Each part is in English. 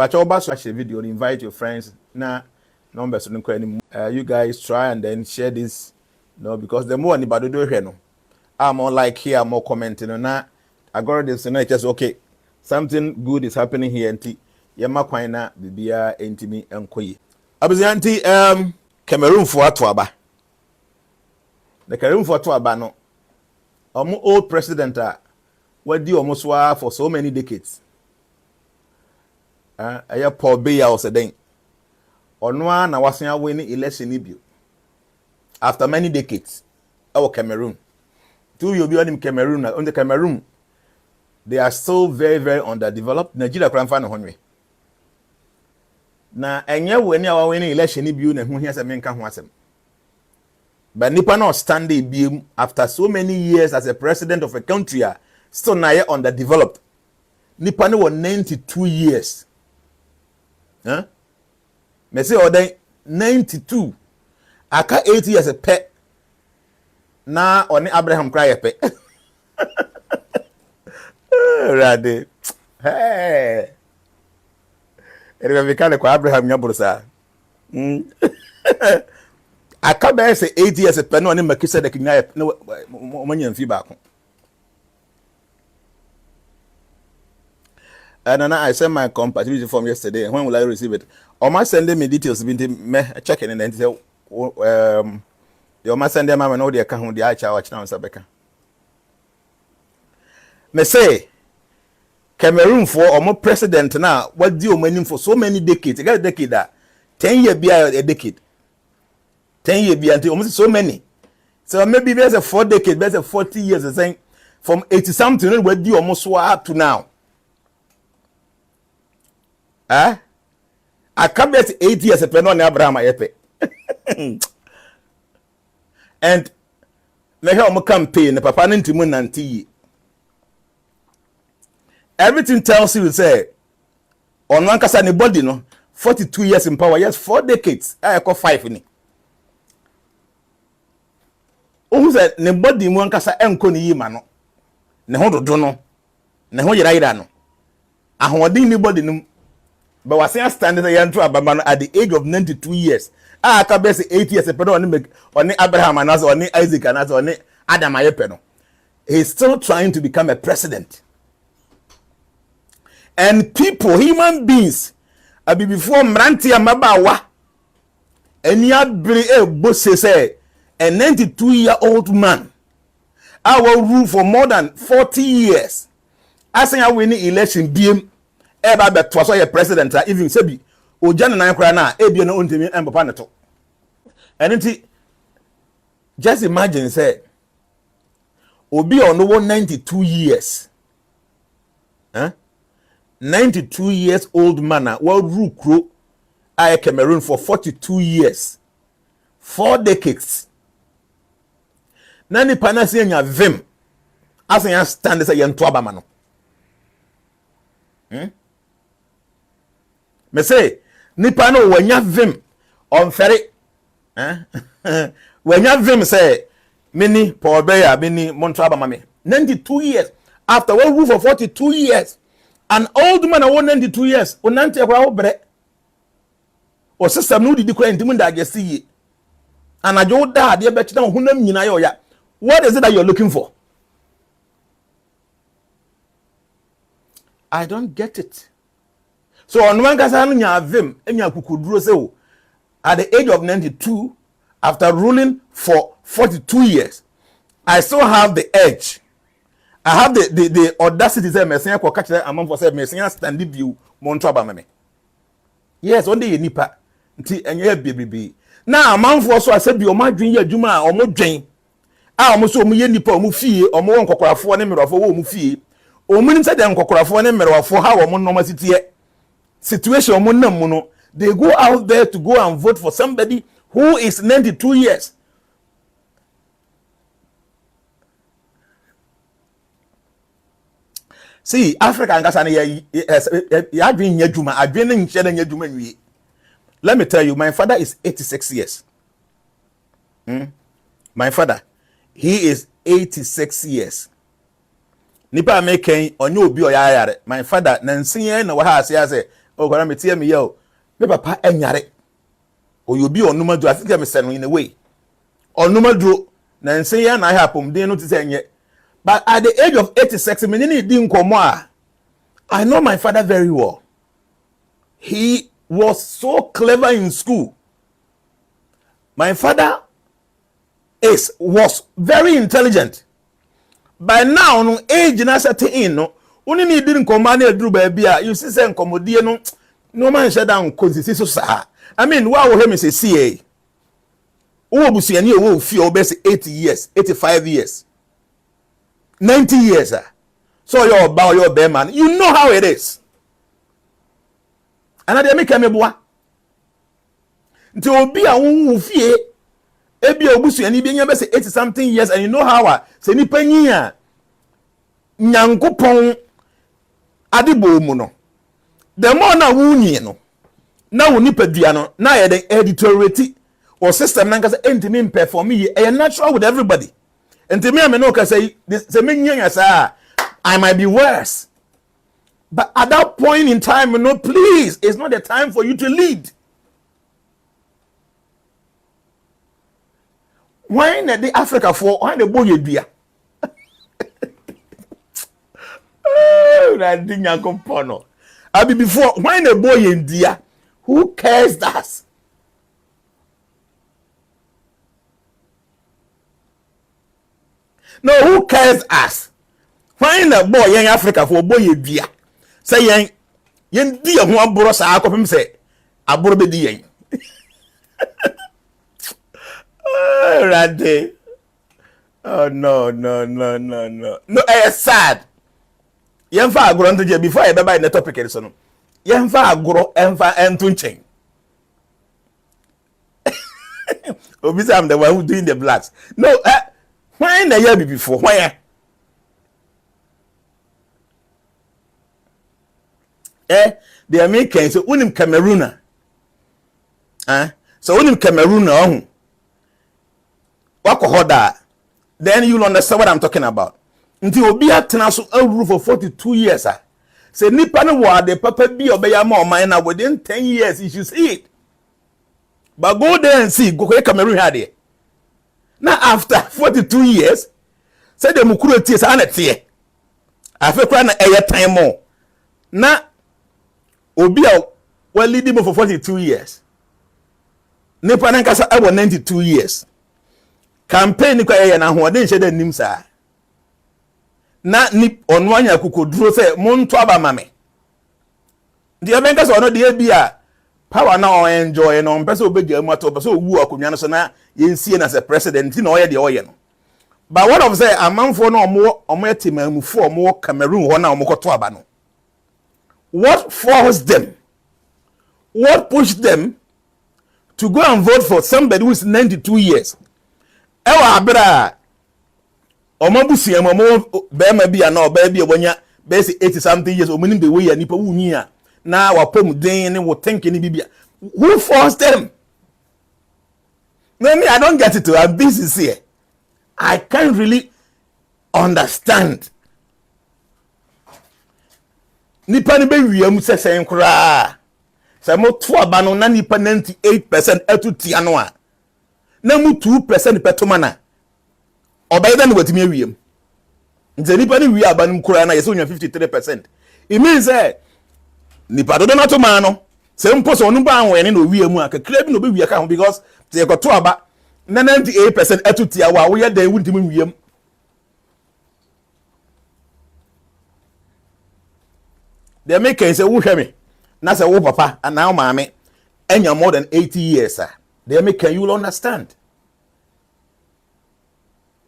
But you watch a video, invite your friends. Nah, numbers you guys try and then share this. No, because the more anybody do here, no, I'm more like here, more commenting on that. I got this tonight. Just okay, something good is happening here. Auntie, yama kwaina Biya intimi enkoyi. Abuzi auntie, Cameroon for Atwaba. The Cameroon for Atwaba no. Old president what do almost for so many decades. Aya Paul Biya was a day. Onwa na wasia winning election ibu. After many decades, our Cameroon. Two you be on Cameroon. On the Cameroon, they are still very, very underdeveloped. Nigeria can't find a hundred. Na enye when you winning election ibu na who hears a man can wasem. But Nipa no standing beam after so many years as a president of a country, still now underdeveloped. Nipa no 92 years. Huh? Me say order 92. Aka 80 years a pet. Na oni Abraham cry a pet. Rade. Hey. Anyway, we can't call Abraham Yabusa. Aka be say 80 years a pet no oni makisa de kinya no money and feedback. And then I sent my compatibility form yesterday. When will I receive it? Or my sending me details me checking and then say you must send them I know the account the I watch now Sabeka. Me say Cameroon for or more president now, what do you mean for so many decades? You got a decade that 10 years be a decade. 10 years be until almost so many. So maybe there's a 4 decades, there's a 40 years, the saying from 80 something, what do you almost up to now? I come at 8 years a pen on Abraham Epe. And me help my campaign, the papa nintimun and tea. Everything tells you say on one case anybody no 42 years in power, yes, 4 decades. I call 5 in it. Who said nobody one case enko ni yima no. Ne ho dodo no. Ne ho yira no. Ahodi anybody no. But was saying standing at the age of 92 years. I can be 8 years on Abraham and on Isaac and on Adam Ayepeno. He's still trying to become a president. And people, human beings, before Mrantia Mabawa, and Yabri say a 92-year-old man. I will rule for more than 40 years. I say I win the election BM. Eba bet was a president even sebi o Jnana kra na ebie no ontemi empapa neto. And it just imagine say obi on no 92 years. 92 years old man will rule kro I Cameroon for 42 years. 4 decades. Nani panasi nya vim as yan stand say yan toaba mano. Me say nipa no wanya vim on ferry wanya vim say mini Paul Biya mini Montraba mame 92 years after one rule for 42 years an old man won 92 years onante akwa obre o system no didi kra ntimu nda agesi yi anajo da ade be kida honam nyina yo ya. What is it that you're looking for? I don't get it. So on one case, at the age of 92, after ruling for 42 years, I still have the edge. I have the audacity to say, Messiah for catch that among for say, Messiah standing view, Montraba meme. Yes, only nipa. And yeah, baby. Now, among for so I said, be my dream, your Juma or more Jane. I almost saw me nipa mufi or more kokora for name of mufi. O meaning said them kokora for name for how or normal situation they go out there to go and vote for somebody who is 92 years. See, Africa and let me tell you, my father is 86 years. My father, he is 86 years. Nipa making on you be my father, Nancy, and what has he oh kwara me tie me yo me papa enyare o you be onuma do I think I'm saying in a way onuma do na nse ya na hapom den no te say enye but at the age of 86 me ni di nkomo a I know my father very well. He was so clever in school. My father was very intelligent. By now, no age na set in no. Uni ni didn't command a drew baby. You see, say commodie no man shut down cause so sa. I mean, why would him say CA? Who busi ani wo fi obese 80 years, 85 years, 90 years. So you're about your bear man. You know how it is. And I make me boa. Nti obi a wo fie ebi obusu ani bi nya be say 80 something years and you know how say ni panyin a nyankopon adebo mu no. The more na wo nyi no na wo nipadua no na ye the editorate or system na nkasa entimi perform ye natural with everybody. Enti me no ka say me nya sa I might be worse. But at that point in time, no, please, it's not the time for you to lead. Why not the Africa for why the boy Biya? Oh, that thing I come no. I be before why the boy India? Who cares that? No, who cares us? Why the boy in Africa for boy Biya? Say yen di ho aboro sa akopem say aboro be di yen. Rade. Oh no. No, it's sad. Yen fa agoro nto je before I be by the topic so no. Yen fa agoro enfa ento nchen. Obviously I'm the one who doing the blacks. No, why na year before? Why? The Americans so unim Cameroon. So unim Cameroon on. Wakohoda. Then you'll understand what I'm talking about. Until obi atena so awuru for 42 years. Say nipa no wa the papa bi obeya ma o man na within 10 years you should see it. But go there and see go Cameroon had there. Now after 42 years, say the mukuru tie sa na tie. Afi kra na eye time more. Na obi a well leading for 42 years. Nipa na nkasa abo 92 years. Campaign kwa eye na ho de nhye da nim sa. Na ni onwanya kukoduro say monto aba mame. Ndi abenka so no de bia power na o enjoy no mpese obegya mu ato mpese owu akonwa no so na yensie na say president na oye de oye no. But what of say amanfo no omo etimamufo omo Cameroon ho na omo koto aba no. What forced them? What pushed them to go and vote for somebody who is 92 years? Ewa abra omabusi emomo be ma bia na oba bia wonya be say 80 something years omunim the way ya nipa wunyi a na wapom den ne wo think ni bibia. Who forced them? No, me, I don't get it to. I'm busy here. I can't really understand. Nipa ni be wiam sesen kura. Say mo to aba no na nipa 98% etutia no a. Na mu 2% petoma na. Obayeda ni wetimi wiam. Nze nipa ni wi aba no kura na yese onya 53%. It means nipa do na to ma no. Say mpo so onu ba anwe ne no wiam a kakra bi no be wi aka ho because te ko to aba na 98% etutia wa wo ye dan wuntimi wiam. They make say who hear me. Na say wo papa and now mama enya more than 80 years sir. They make you will understand.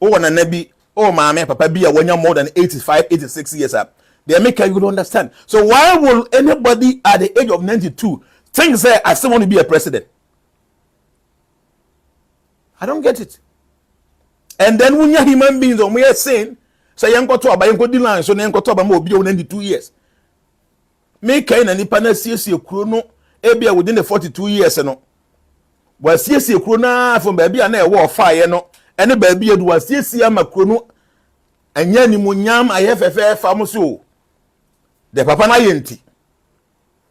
Oh na nabi oh mama papa Biya wanya more than 85 86 years sir. They make you will understand. So why will anybody at the age of 92 think say I still want to be a president? I don't get it. And then when you human beings on we are saying say yanko to aba yanko dilan so yanko to aba mo obi 92 years. Make kind of nipa na siesie kuro no ebia within the 42 years no wa siesie kuro na from baby na e wo fire no ene baby edu wa siesie ama kuro no anya ni munyam ayefefe fa mo so de papa na yenti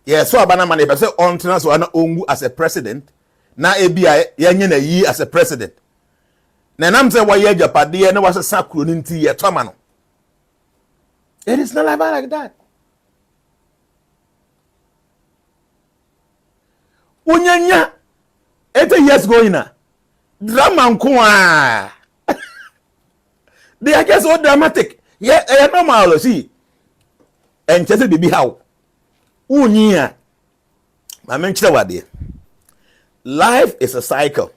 Yes, so abana man be say on trans one ongu as a president. Na ebia yenye na yi as a president. Na nam say why Japade na was sakro nti ye toma no. It is not like that. Unyanya 80 years going na drama nko they are just so dramatic. Yeah, normal see. Ancestor bibi how unyia ma menchire wade. Life is a cycle.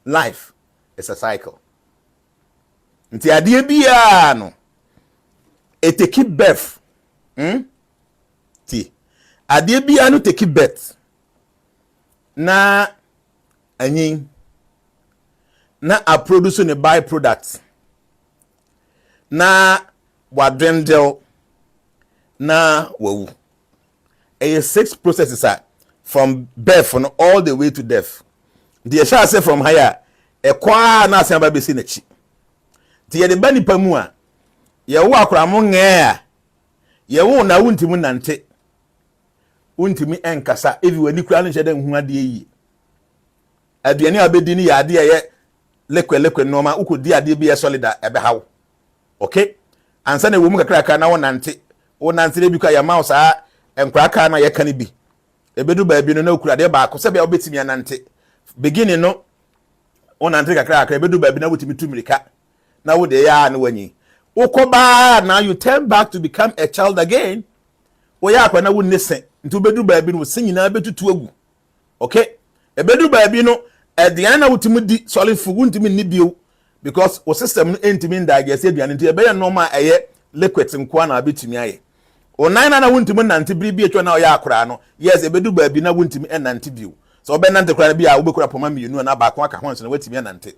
Life is a cycle. Nti ade bia no it keep birth. Ti ade bia no take birth na anyin na a produce ne byproduct na wadwendel na wawu. 6 processes are from birth and all the way to death. The shall say from higher a kwa na se ba besi na chi. Ti ye de bani pamu a ye wo akra mo nge ye wo na wuntimu nante. Wuntimi enkasa evi wani kura no hyede nhu ade yi. Aduane abedi ni ya ade ye lekwe noma ukodi ade bi ye solid ebe hawo. Okay? Ansa na wom kakra na wonante le bi ka ya mouse a enkra ka na ye ka ni bi. Ebedu ba bi no na ukura de ba ko se be obetimi anante. Beginning no wonante kakra ebedu ba bi na wotimi tumirika. Na wo de ya na wanyi. Ukoba now you turn back to become a child again. Oya akwa na wo nese. Nti obedu ba bi no sinyina betutu agu. Okay? Ebedu ba bi no aduane na wotimi di solid food wontimi ni bio because o system no entimi ndagese aduane nti ebe ye normal eye liquid nko na abetimi aye. O nine na wontimi nante biribi etwa na oya akora no yes ebedu ba bi na wontimi enante bio. So obe nante kora bia wo bekora poma mienu na ba ko aka ho so na watimi nante.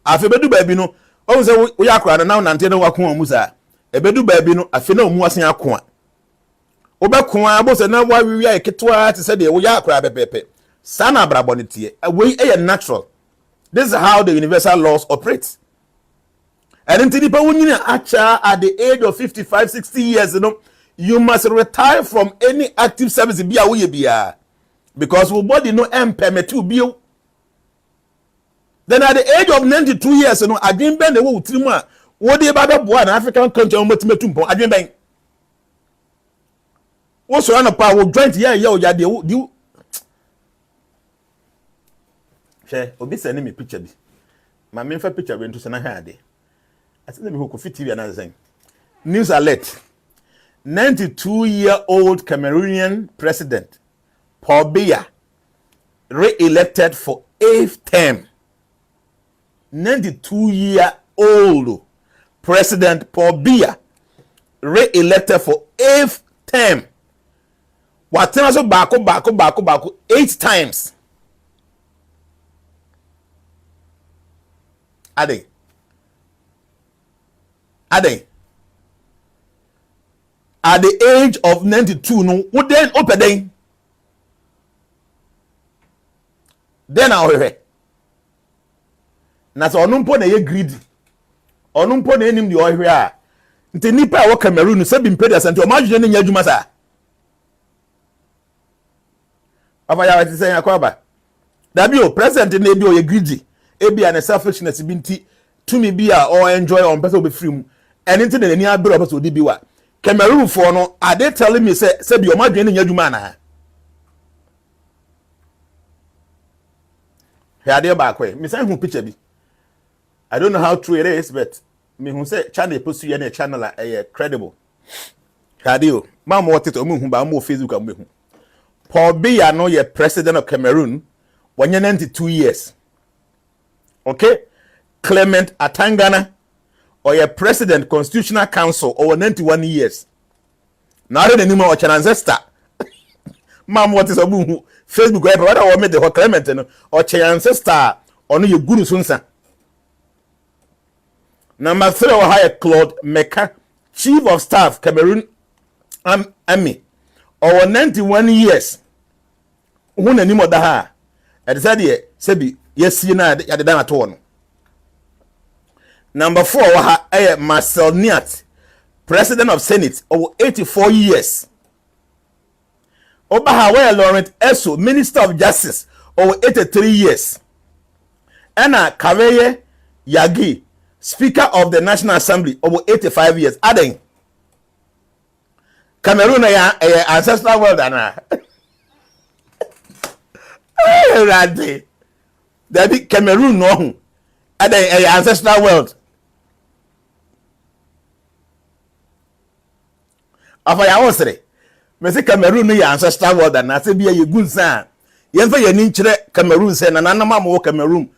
Afi ebedu ba bi no o se oya akora na nante na wako amu sa ebedu ba bi no afi na omu asen ako a obekon abo se na wa wiwi eketwa te se de oya akora bepepe. Sana brabonitie we a natural. This is how the universal laws operate. And until the woman at the age of 55, 60 years, you must retire from any active service biya because we body no permit to be. Then at the age of 92 years, I didn't bend the wood trimmer. What the about an African country on Metumpo? I didn't bang. What's on a power joint? Yeah, you. Obi send me picture bi. My main picture we into send here. I said me who fit TV and saying. News alert. 92-year-old Cameroonian president Paul Biya re-elected for 8th term. 92-year-old President Paul Biya re-elected for 8th term. What time so back 8 times. Ade at the age of 92 no wo den opeden then ahwe na so onumpo na ye greedy onumpo na enim de ohwe a nti nipa a wo Cameroon se bi mpede asante o madwene ne nya adwuma sa aba ya wati sen akwaba da bi o president na bi o ye greedy ebi an selfishness bi nti tumi bi a or enjoy on person be free mu eni na ni abere person odi bi wa Cameroon for no are they telling me say bi o ma dwen nya dwuma na he ade ba kwe me say hu picture bi I don't know how true it is but me hu say channel post you na channel a credible radio ma mo tete o mu hu ba mo Facebook am hu Paul Biya no ye president of Cameroon when 92 years. Okay, Clement Atangana or your president constitutional council over 91 years. Now the name of Ancestor. Mom, what is a boo? Facebook, whether I made the Clement or Ancestor or no your guru sunsa. Number 3 or higher Claude Mecca, chief of staff Cameroon Army over 91 years. Who name of the ha? At the Sebi. Yes, you know, at the done at one. Number 4, Marcel Niat, president of Senate, over 84 years. Obaha where Laurent Esso, Minister of Justice, over 83 years. Ena Kaweye Yagi, Speaker of the National Assembly, over 85 years. Aden. Cameroon ancestral world ana. Rade. There be Cameroon no. Aden ancestral world. Afa ya wosere. Me say Cameroon no ancestral world ana say bia ye gunsan. Yen fa ye ni kire Cameroon say na nanam am wo Cameroon.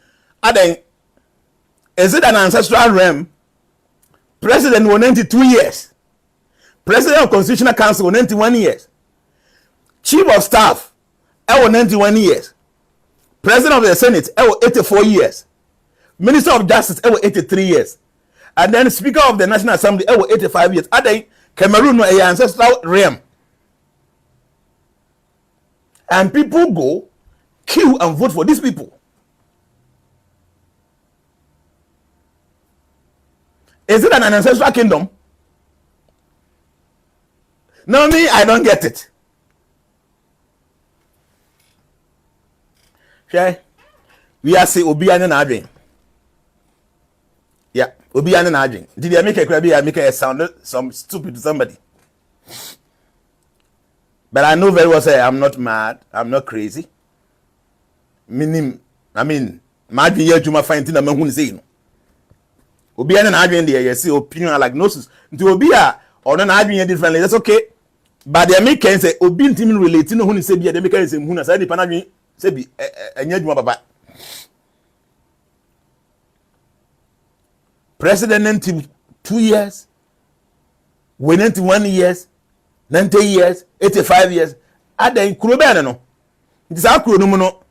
Aden is it an ancestral realm? President won 92 years. President of Constitutional Council 91 years. Chief of Staff 91 years. President of the Senate 84 years. Minister of Justice 83 years. And then Speaker of the National Assembly 85 years. And then Cameroon no ancestral realm. And people go queue and vote for these people. Is it an ancestral kingdom? No, me, I don't get it. Okay? We are saying Obi and Adrian. Yeah, Obi and Adrian. Did I make a crabby? I make a sound some stupid to somebody. But I know very well say I'm not mad, I'm not crazy. I mean, mad here to my find thing I'm going to say. Obi and Adrian there, you see opinion like gnosis. To Obi or non Adrian differently, that's okay. But the Americans say Obi intimate relating who say be the Americans say who say the Panadri say be a baba. President 2 years, we 91 years, 90 years, 85 years. Ada in Kurobana no. It is our no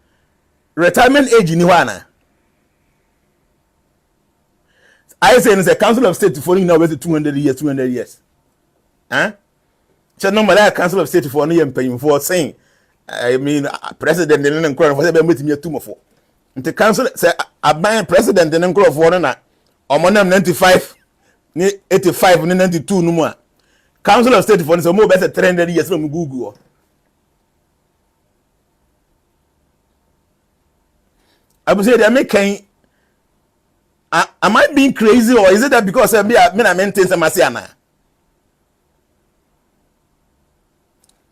retirement age in Wana. I say it's a council of state for now with 200 years. Huh? So no matter council of state for no paying for saying I mean president and then for them with me too for. The council say I buy president and then for na omonam 95 ni 85 ni 92 no more. Council of state for so more better 300 years from Google. I would say they make am I being crazy or is it that because I maintain some Asiana?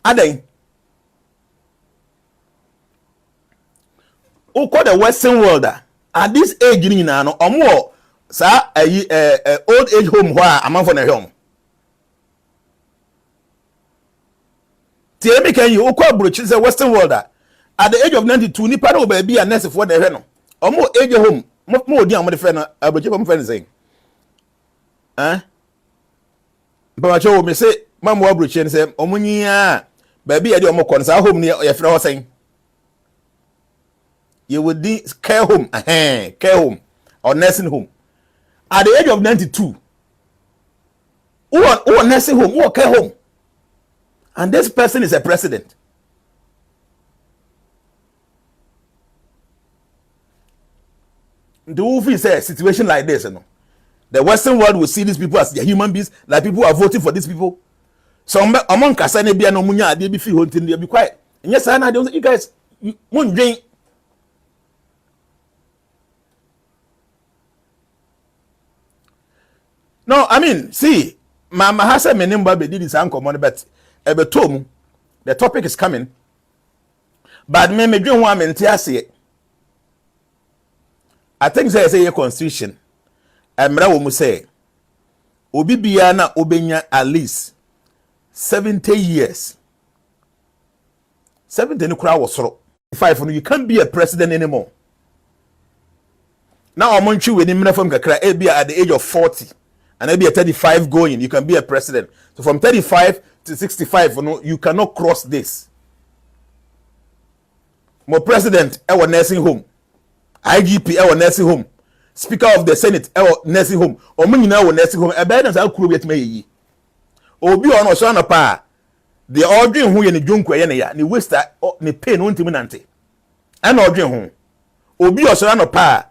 Aden. Who call the Western world at this age in no or more, sir, old age home where I'm for the home. Tell me, can you call British the Western world at the age of 92? Ni paro baby and nurse for the heno or more age home. More dear, my friend, I will keep on friend saying. But I show me say, Mamma Wabrich and say, Omunia, baby, I do more concern home near your friend saying. You would care home, care home, or nursing home. At the age of 92, who nursing home, who care home. And this person is a president. The wolf is a situation like this, you know. The Western world will see these people as their human beings, like people who are voting for these people. So among Kasane be no munya, they be free hunting, they be quiet. And yes, I know you guys won't drink. No, I mean, see, Mama has a number be did his uncle money, but the topic is coming. But me dream one and say. I think there is a constitution. Emra wo mu say obi Biya na obenya at least 70 years. 70 no kura wosoro. 5 no you can't be a president anymore. Now omonchi we ni mna from kakra e be at the age of 40 and maybe at 35 going you can be a president. So from 35 to 65 you cannot cross this. More president e wa nursing home. IGP our nursing home, Speaker of the Senate our nursing home, or many our nursing home, a bad as I could get me. Obi on so na pa, the ordering who in the junko ya, ni waste ni pain untiminante. And ordering home. Obi or so na pa,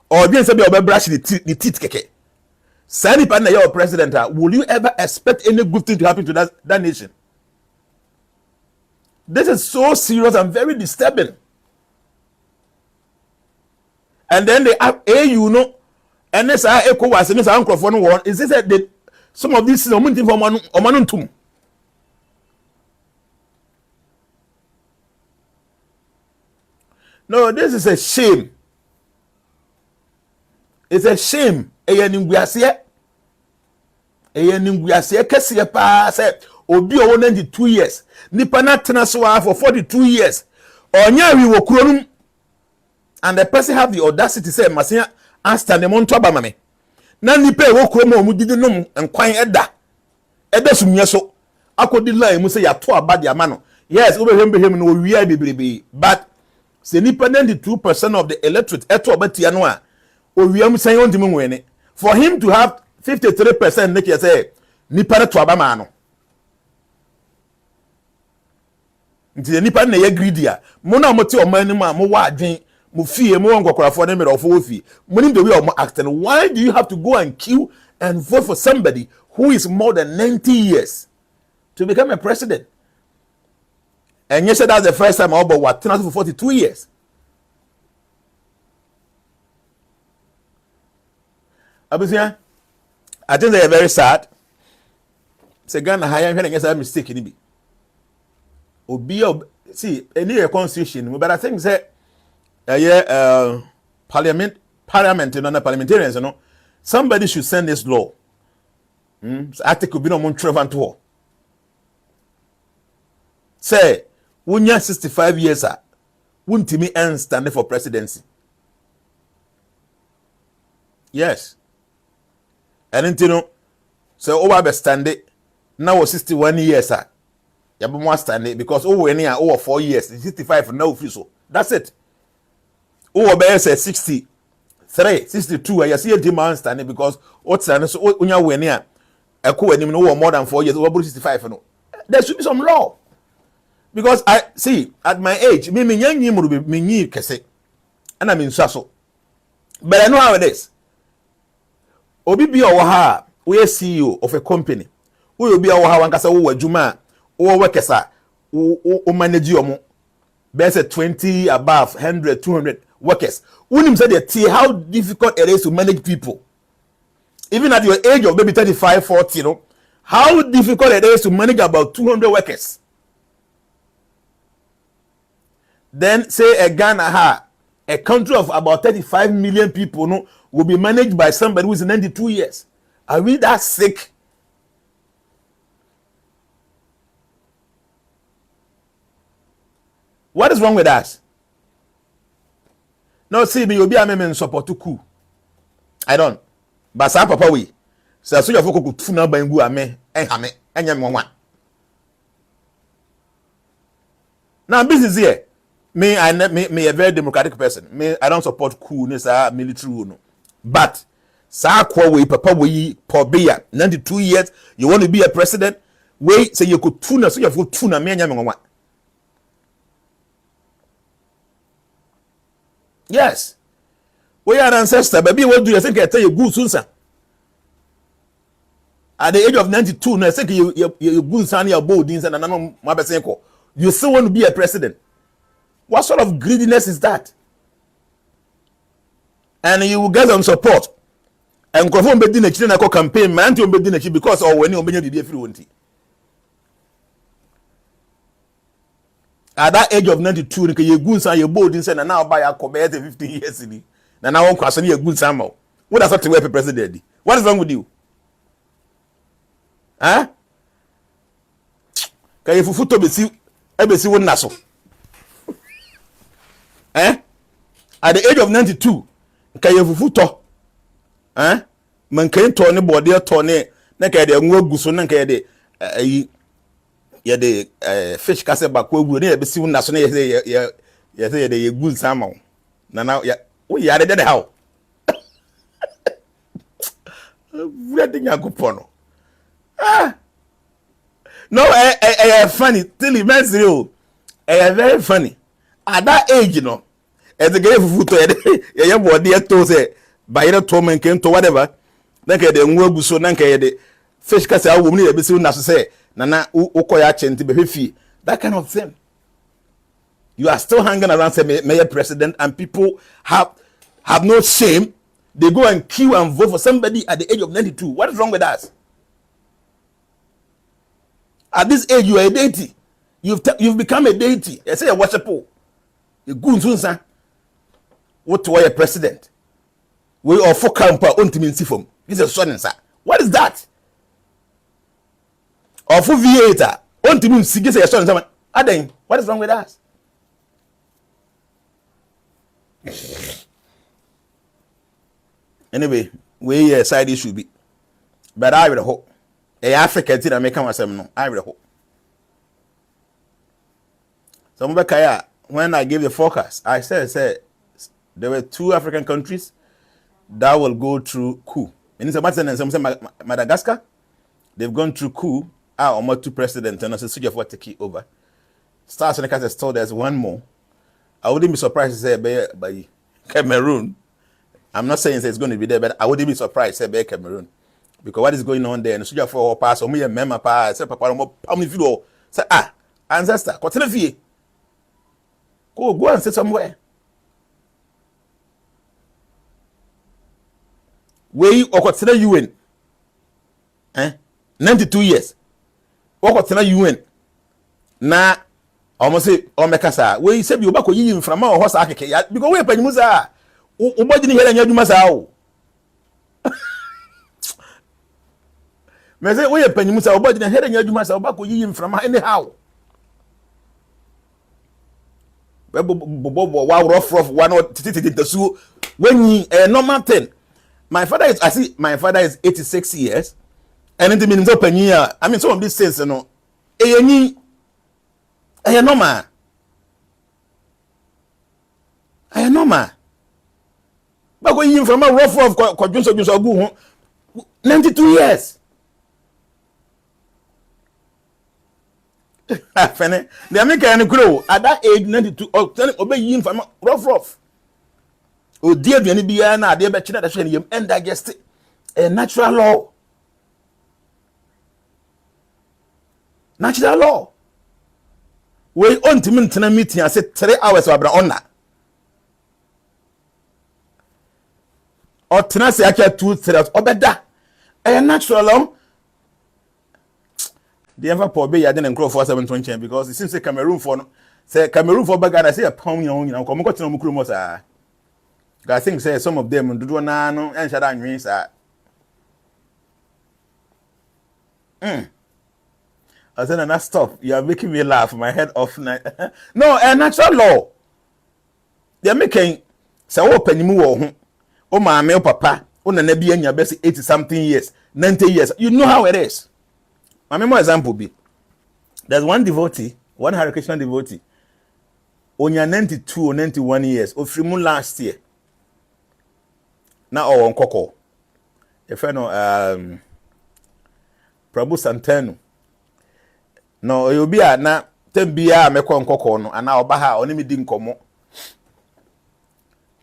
or being sabi or brush the teeth keke. Sani pa na your president, will you ever expect any good thing to happen to that nation? This is so serious and very disturbing. And then they have you know, and this echo was in this microphone one. Is this that some of these omanuntum? No, this is a shame. It's a shame. Eyeningwiase kesiye pa say obi owo 92 years. Nipa na tena so for 42 years. Onya wi wo kuronum. And the person have the audacity say masia stand them on to abamame. Na nipa e wo kurom o mu didi nom enkwan eda sumye so akodi line mu say ya to aba dia ma no. Yes, obehembehem no wi ai bebrebe, but se nipa 92% of the electorate eto obatia no a owiam san ontimi nwene. For him to have 53% make you say nipa to abama no. Nti nipa na ye greedy a mo na mo te o man mu a mo wa adwen mo fie mo nkokorafo na mere ofo ofie mo ni the way o acting. Why do you have to go and queue and vote for somebody who is more than 90 years to become a president? And you said that's the first time about what for 42 years. Abusia, I think they are very sad. Say Ghana higher and yes, I mistake in be. Biya, see, any constitution, but I think that parliament, and other parliamentarians, you know, somebody should send this law. So I think could be no more Trevor tour. Say, when you're 65 years, wouldn't me end standing for presidency? Yes. And you know, so over standing now 61 years, you have more standing because over 4 years, 65 no official. That's it. Over say 63, 62, I see a demand standing because what's standing so when you're winning a coup and more than 4 years, over 65. No, there should be some law. Because I see at my age, me young you will be me kese, and I'm in Sasso. But I know how it is. Obi Biya waha, we are CEO of a company. We will be our wankasa wo juma, o workesa, o manage your best 20 above 100, 200 workers. Unim said how difficult it is to manage people. Even at your age of maybe 35, 40, you know, how difficult it is to manage about 200 workers. Then say a Ghana, a country of about 35 million people, no, will be managed by somebody who is 92 years. Are we that sick? What is wrong with us? No, see me, you'll be a member in support to coup. I don't. But some papa we. So you have to tuna bangu ame and hame and yam. Now business here. Me, me a very democratic person. Me, I don't support coup, military rule. No. But, sa kwa we, papa we, poor Biya, 92 years, you want to be a president? Wait, say you could tuna, so you have to tuna me and yam. Yes. We are ancestor, baby, what do you think I tell you good soon, sir? At the age of 92, I think you good son, your boldings and another Mabasenko. You still want to be a president? What sort of greediness is that? And you will get some support. And confirm bedin a Jnana campaign, man to bedin because or when you be the free. At that age of 92, you good son, your bold and now buy a command 15 years in. And now one question you good son. What does that to a president? What is wrong with you? Huh? Can you foot to be see one naso? At the age of 92, can you futo? Man can't turn a body or turn it. Naka de nguguso nanka de the fish castle back we never see one national say the good salmon. Now we are the how. Reading a coupon. No, funny. Tell you, man, zero. Very funny. At that age, you know, as the grave foot, your body to say, by the torment came to whatever. Then the Ngugu so nanka the fish castle woman be soon as say, Nana Ukoya Chen to be fee. That kind of thing. You are still hanging around say mayor president, and people have no shame. They go and queue and vote for somebody at the age of 92. What is wrong with us? At this age, you are a deity. You've become a deity. I say a worshipper. A good son. What to a president? We are for camp ultimate sifum. This is a son, sir. What is that? Or for V8, ultimate sigis a son. Aden, what is wrong with us? Anyway, we side issue be. But I will hope. A African thing I make myself no. I will hope. So when I gave the forecast, I said there were 2 African countries that will go through coup. And some Madagascar, they've gone through coup. Almost 2 presidents and a of what take over. Stars and the told there's one more. I wouldn't be surprised to say by Cameroon. I'm not saying it's going to be there, but I wouldn't be surprised to say by Cameroon. Because what is going on there? And the for pass, or me a member pass, say papa, how many video? Say ancestor, continue. Go and sit somewhere. Where you or consider you in? 92 years. Or consider you in? Na almost say Omekasa. Where you say you back you from our horse because we pay musa. Ubadi ni hela nyadu masao. Me say we pay musa ubadi ni hela nyadu masao back you from anyhow. Wow, rough, one or so when you a normal thing. My father is 86 years, and it means open year. I mean, some of these things, you know, I normal. 'But when you from a rough 92 years. The American grow at that age 92 or obey him from rough. Oh dear, the Biya na dear Bachina that you and digest a natural law. Natural law. We on to meeting. I said 3 hours of honor. Or tenacity, I can't 2 3 or better. A natural law. The ever poor Biya didn't grow for 720 because it seems Cameroon for Bagana. I say a pound, you know, come got to know Mukrumos. I think say some of them do no and shall means I said, and I stop. You are making me laugh. My head off. No, a natural law. They are making so open you. Oh, my male papa. Oh, the Nebi and your best 80 something years, 90 years. You know how it is. My more example be there's one devotee, one Hare Krishna devotee, on your 92 or 91 years, of Frimun last year. Now on Coco. A friend of Prabhu Santanu. No, you'll be at now 10 Biya me on Coco, and now Baha only me didn't come.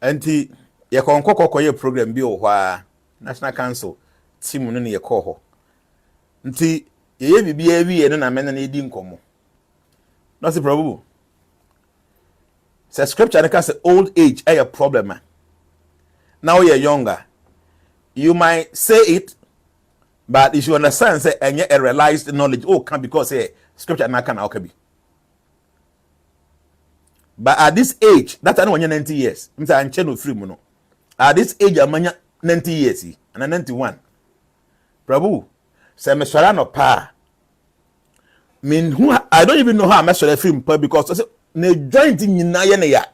And he ya kon Coco your program bill where National Council team no ye call. Nti ye bibi ewie no na men na edi nkomo. No se Prabhu. Say scripture na say old age a problem. Now you're younger. You might say it, but if you understand, say, and yet a realized knowledge, can because scripture na can be. But at this age, that's when you're 90 years. I'm saying I'm free mono. At this age, I'm 90 years, and 91. Prabhu, say me swara no pa. Mean who I don't even know how I'm swara free because ne joint in na ya.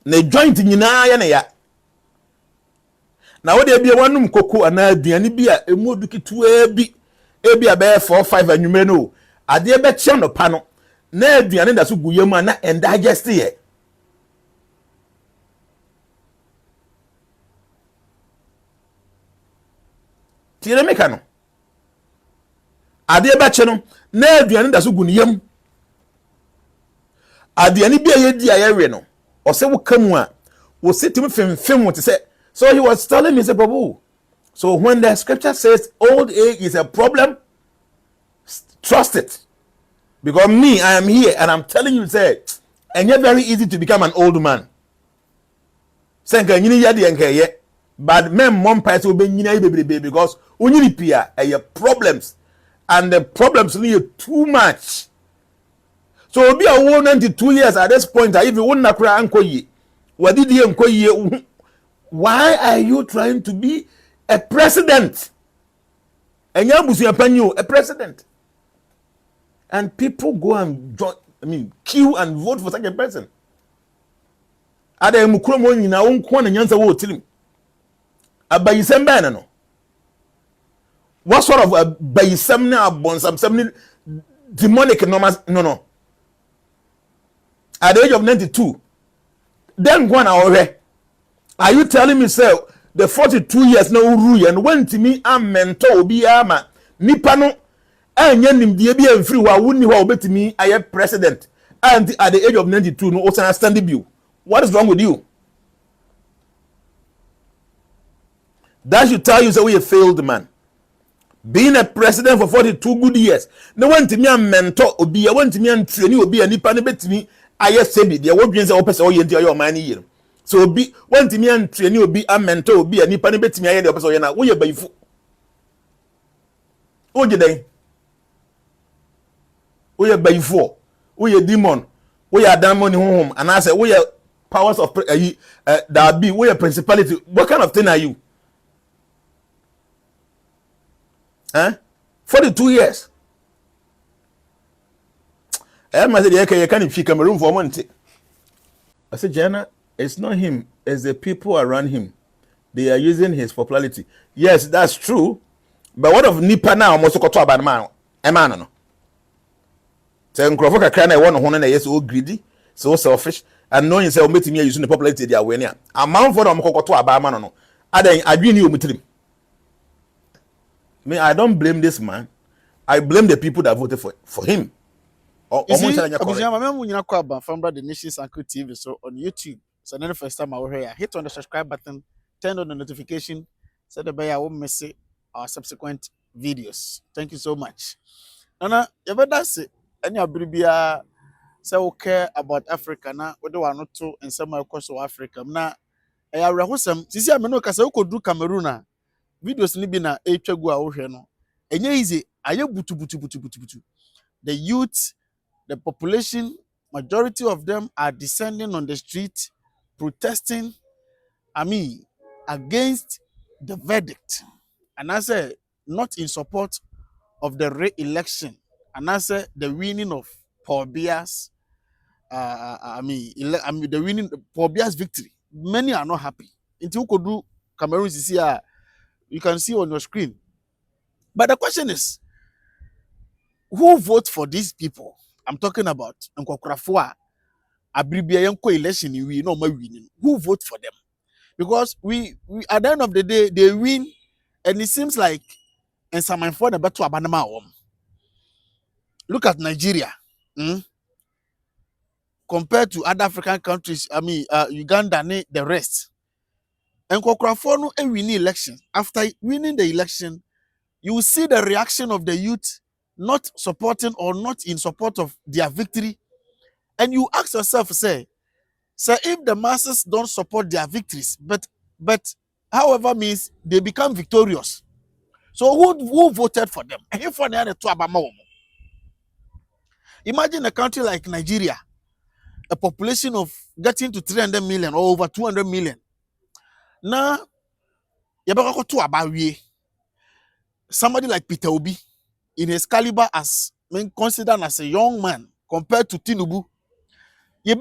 Ne joint nyina ya na ya na wo de bia wanum koko ana aduane bia emu odukitu ebi a be 4-5 anwumre no ade be che no pa no na aduane da so guyam na endigest ye tire meka no ade be che no na aduane da so guniyam aduane bia ye di ayewe no or say what come one will sit to me film what he said. So he was telling me, say, Babu. So when the scripture says old age is a problem, trust it. Because me, I am here and I'm telling you, say, and you're very easy to become an old man. Senka nyini yadi enke but men mom price will be nyina baby because unyini pia problems and the problems need too much. So be a 92 years at this point, if you wouldn't cry uncle ye, what did you uncle ye? Why are you trying to be a president? And you a president. And people go and join, queue and vote for such a person. Ada mukromo nyina wonko na nyansa wo tirim. Abayisem ba na no. What sort of abayisem na abonsam demonic no. At the age of 92, then go na are you telling me, sir, the 42 years na uru and when to me am mentor obi ama nipa no anya nimdie bi amfiri wa wonni wa obetimi aye president and at the age of 92 no osan stand bill. What is wrong with you? That should tell you, so we a failed man. Being a president for 42 good years. No one to me a mentor obi, I want to me and train you obi and nipa ne betimi aye sebi. There what means o person o ye ntia your money here. So obi want to me and train you obi a mentor obi and nipa ne betimi aye the person o ye na wo ye bayifo. O je den. O ye bayifo. O ye demon. O ye adamoni honhom and I say o ye powers of that be where principality. What kind of thing are you? 42 years. I said, you can't see Cameroon for months. I said, Jnana, it's not him, it's the people around him. They are using his popularity. Yes, that's true. But what of Nipa now? Almost got to about man. No. So, Crawford can I want to so greedy, so selfish. And knowing say meeting me using the popularity they are winning. Amount for them to Abama no. I agree you with him. I don't blame this man. I blame the people that voted for him. From the Nations and Coups TV so on YouTube. So then the first time I will hear hit on the subscribe button, turn on the notification, so the Biya won't miss our subsequent videos. Thank you so much. Nana, you ever that's it? Any Biya say we care about Africa na we do not to in some course of Africa na I rahosam sisi ameno kasa we could do Cameroon na videos ni bi na etwa gu a wo hwe no enye easy aye butu the youth, the population, majority of them are descending on the street protesting against the verdict, and I say not in support of the re-election, and I say the winning of Paul Biya's the winning Paul Biya's victory. Many are not happy. Until you could do Cameroon CCR, you can see on your screen. But the question is, who vote for these people? I'm talking about Nkokrafoa, Ayebiafo election we no more winning. Who vote for them? Because we at the end of the day they win, and it seems like and some for the better abanama. Look at Nigeria. Compared to other African countries, Uganda and the rest. And Nkokrafoa no winning election. After winning the election, you will see the reaction of the youth not supporting or not in support of their victory. And you ask yourself, say if the masses don't support their victories, but however means they become victorious. So who voted for them? Imagine a country like Nigeria, a population of getting to 300 million or over 200 million. Now, somebody like Peter Obi, in his caliber as considered as a young man compared to Tinubu, you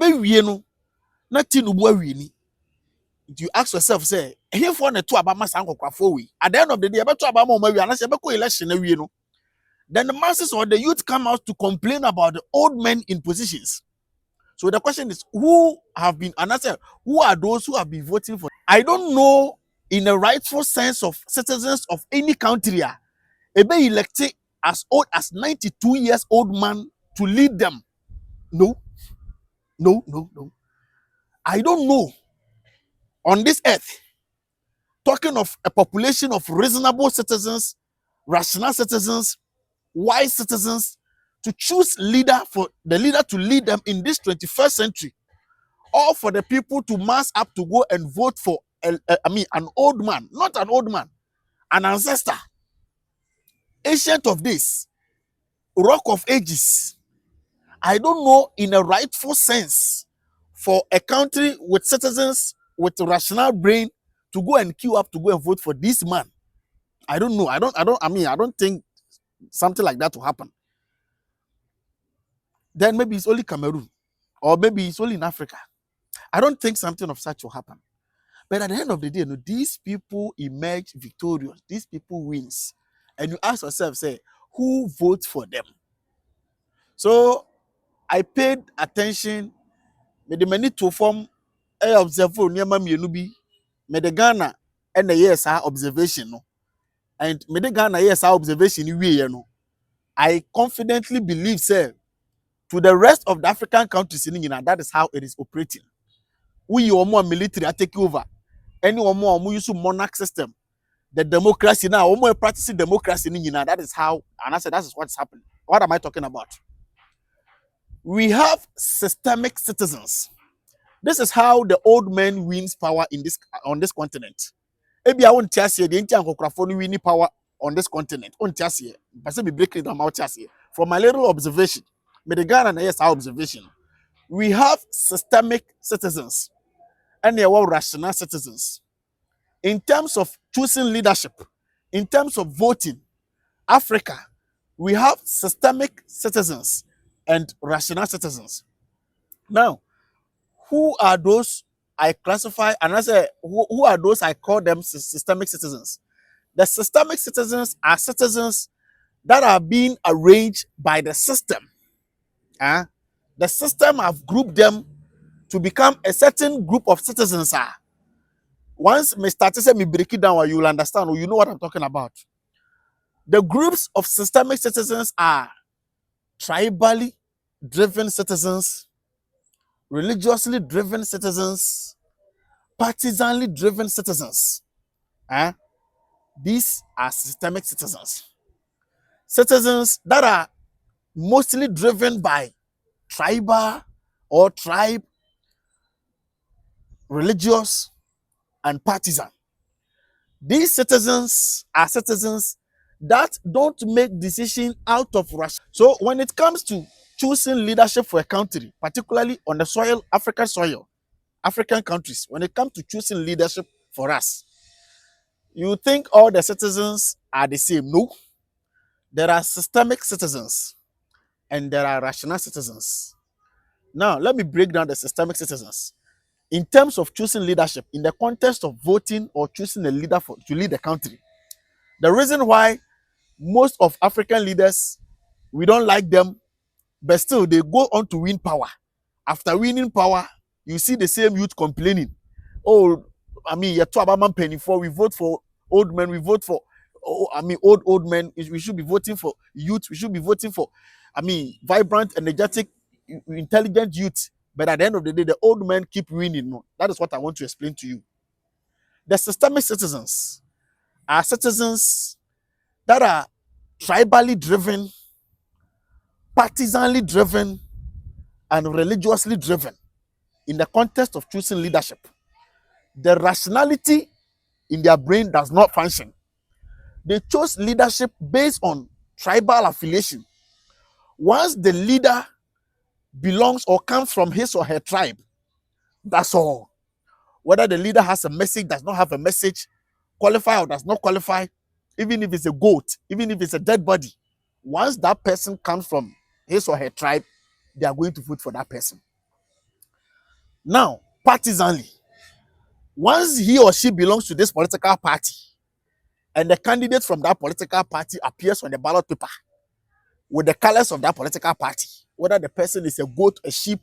ask yourself, say, here for the two Abama Sanko at the end of the day, about Abama election, then the masses or the youth come out to complain about the old men in positions. So the question is, who have been, and I said, who are those who have been voting for? I don't know in a rightful sense of citizens of any country, be elected as old as 92 years old man to lead them. No. I don't know on this earth, talking of a population of reasonable citizens, rational citizens, wise citizens, to choose leader for the leader to lead them in this 21st century, or for the people to mass up to go and vote for an old man, not an old man, an ancestor, ancient of days, rock of ages. I don't know in a rightful sense for a country with citizens with a rational brain to go and queue up to go and vote for this man. I don't know. I don't think something like that will happen. Then maybe it's only Cameroon, or maybe it's only in Africa. I don't think something of such will happen. But at the end of the day, these people emerge victorious. These people wins. And you ask yourself, say, who votes for them? So I paid attention. Me the many to form a observe near me nubi. Me the Ghana and the yes observation. No. And me the Ghana yes observation we no. I confidently believe, say, to the rest of the African countries in Ghana, that is how it is operating. We or more military are taking over. Any or more use monarch system. The democracy now, or more practicing democracy in Ghana. That is how, and I said that is what's happening. What am I talking about? We have systemic citizens. This is how the old man wins power on this continent. Ebi I won't tell you the Indian Kokrafoni winning power on this continent. On tell you, but be breaking down my tell you. From my little observation, me the Ghana and yes our observation, we have systemic citizens and they are rational citizens. In terms of choosing leadership, in terms of voting, Africa, we have systemic citizens and rational citizens. Now, who are those I classify, and I say, who are those I call them systemic citizens? The systemic citizens are citizens that are being arranged by the system. The system have grouped them to become a certain group of citizens. Once me start to say me break it down, you will understand, or you know what I'm talking about. The groups of systemic citizens are tribally driven citizens, religiously driven citizens, partisanly driven citizens. These are systemic citizens. Citizens that are mostly driven by tribal or tribe, religious, and partisan. These citizens are citizens that don't make decisions out of rush. So when it comes to choosing leadership for a country, particularly on the soil, African soil, African countries, when it comes to choosing leadership for us, you think all the citizens are the same. No. There are systemic citizens and there are rational citizens. Now, let me break down the systemic citizens. In terms of choosing leadership, in the context of voting or choosing a leader to lead the country, the reason why most of African leaders, we don't like them, but still they go on to win power. After winning power, you see the same youth complaining. Oh, you're too about penny for, we vote for old men, we vote for, old men, we should be voting for youth, we should be voting for, vibrant, energetic, intelligent youth. But at the end of the day, the old men keep winning. No, that is what I want to explain to you. The systemic citizens are citizens that are tribally driven, partisanly driven, and religiously driven in the context of choosing leadership. The rationality in their brain does not function. They chose leadership based on tribal affiliation. Once the leader belongs or comes from his or her tribe, that's all. Whether the leader has a message, does not have a message, qualify or does not qualify, even if it's a goat, even if it's a dead body, once that person comes from his or her tribe, they are going to vote for that person. Now, partisanly, once he or she belongs to this political party and the candidate from that political party appears on the ballot paper with the colors of that political party, whether the person is a goat, a sheep,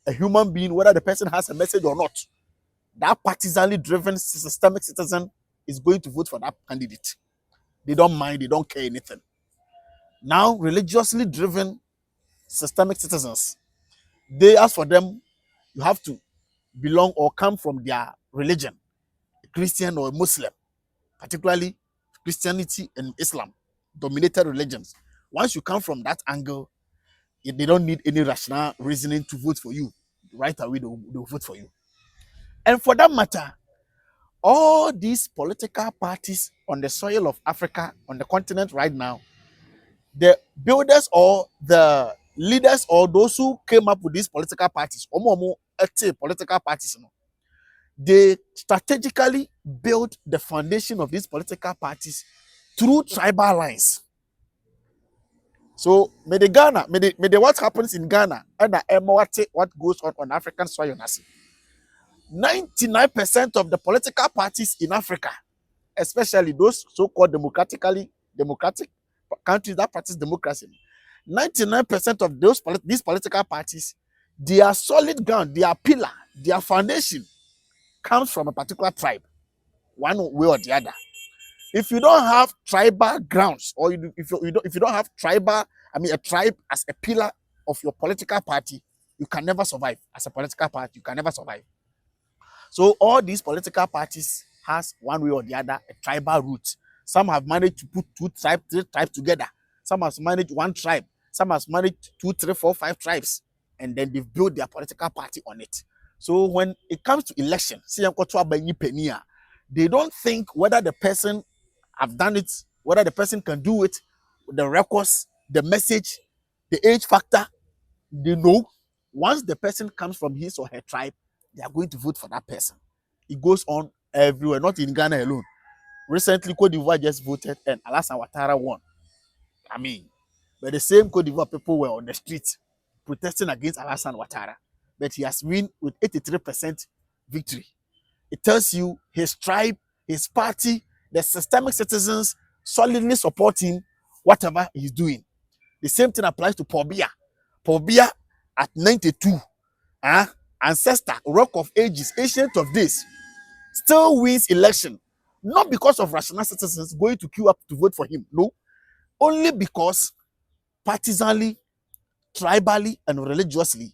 a human being, whether the person has a message or not, that partisanly driven systemic citizen is going to vote for that candidate. They don't mind, they don't care anything. Now, religiously driven systemic citizens, they ask for them, you have to belong or come from their religion, a Christian or a Muslim, particularly Christianity and Islam, dominated religions. Once you come from that angle, They don't need any rational reasoning to vote for you. Right away, they'll vote for you. And for that matter, all these political parties on the soil of Africa, on the continent right now, the builders or the leaders or those who came up with these political parties, political parties, they strategically built the foundation of these political parties through tribal lines. So, may the what happens in Ghana and what goes on African soil. 99% of the political parties in Africa, especially those so-called democratic countries that practice democracy, 99% of these political parties, their solid ground, their pillar, their foundation comes from a particular tribe, one way or the other. If you don't have tribal grounds, or if you don't have a tribe as a pillar of your political party, you can never survive. As a political party, you can never survive. So all these political parties has one way or the other a tribal root. Some have managed to put three tribes together. Some has managed one tribe. Some has managed 2, 3, 4, 5 tribes, and then they've built their political party on it. So when it comes to election, they don't think whether the person have done it, whether the person can do it, the records, the message, the age factor. They know once the person comes from his or her tribe, they are going to vote for that person. It goes on everywhere, not in Ghana alone. Recently, Cote d'Ivoire just voted and Alassane Ouattara won. But the same Cote d'Ivoire people were on the street protesting against Alassane Ouattara. But he has won with 83% victory. It tells you his tribe, his party, the systemic citizens solidly supporting whatever he's doing. The same thing applies to Paul Biya. Paul Biya at 92, Ancestor, Rock of Ages, Ancient of Days, still wins election. Not because of rational citizens going to queue up to vote for him. No. Only because partisanly, tribally, and religiously,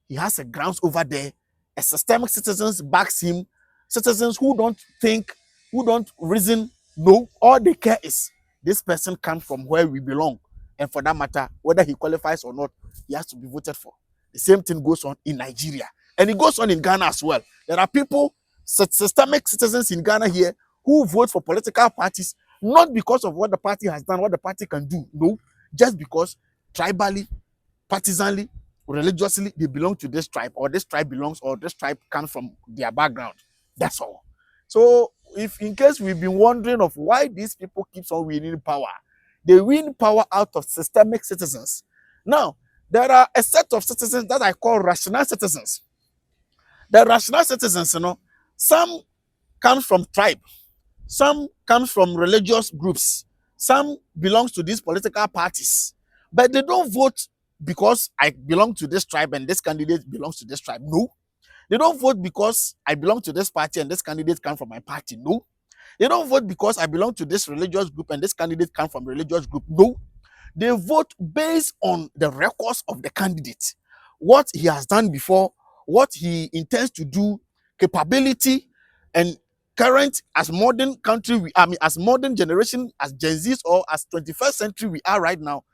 he has a grounds over there. A systemic citizens backs him. Citizens who don't think, who don't reason, no. All they care is this person comes from where we belong. And for that matter, whether he qualifies or not, he has to be voted for. The same thing goes on in Nigeria. And it goes on in Ghana as well. There are people, systemic citizens in Ghana here, who vote for political parties, not because of what the party has done, what the party can do. No, just because tribally, partisanly, religiously, they belong to this tribe, or this tribe belongs, or this tribe comes from their background. That's all. So, if in case we've been wondering of why these people keep on winning power, they win power out of systemic citizens. Now, there are a set of citizens that I call rational citizens. The rational citizens, some come from tribe, some comes from religious groups, some belongs to these political parties, but they don't vote because I belong to this tribe and this candidate belongs to this tribe. No. They don't vote because I belong to this party and this candidate comes from my party. No. They don't vote because I belong to this religious group and this candidate comes from religious group. No. They vote based on the records of the candidate, what he has done before, what he intends to do, capability, and current as modern country as modern generation, as Gen Zs or as 21st century we are right now.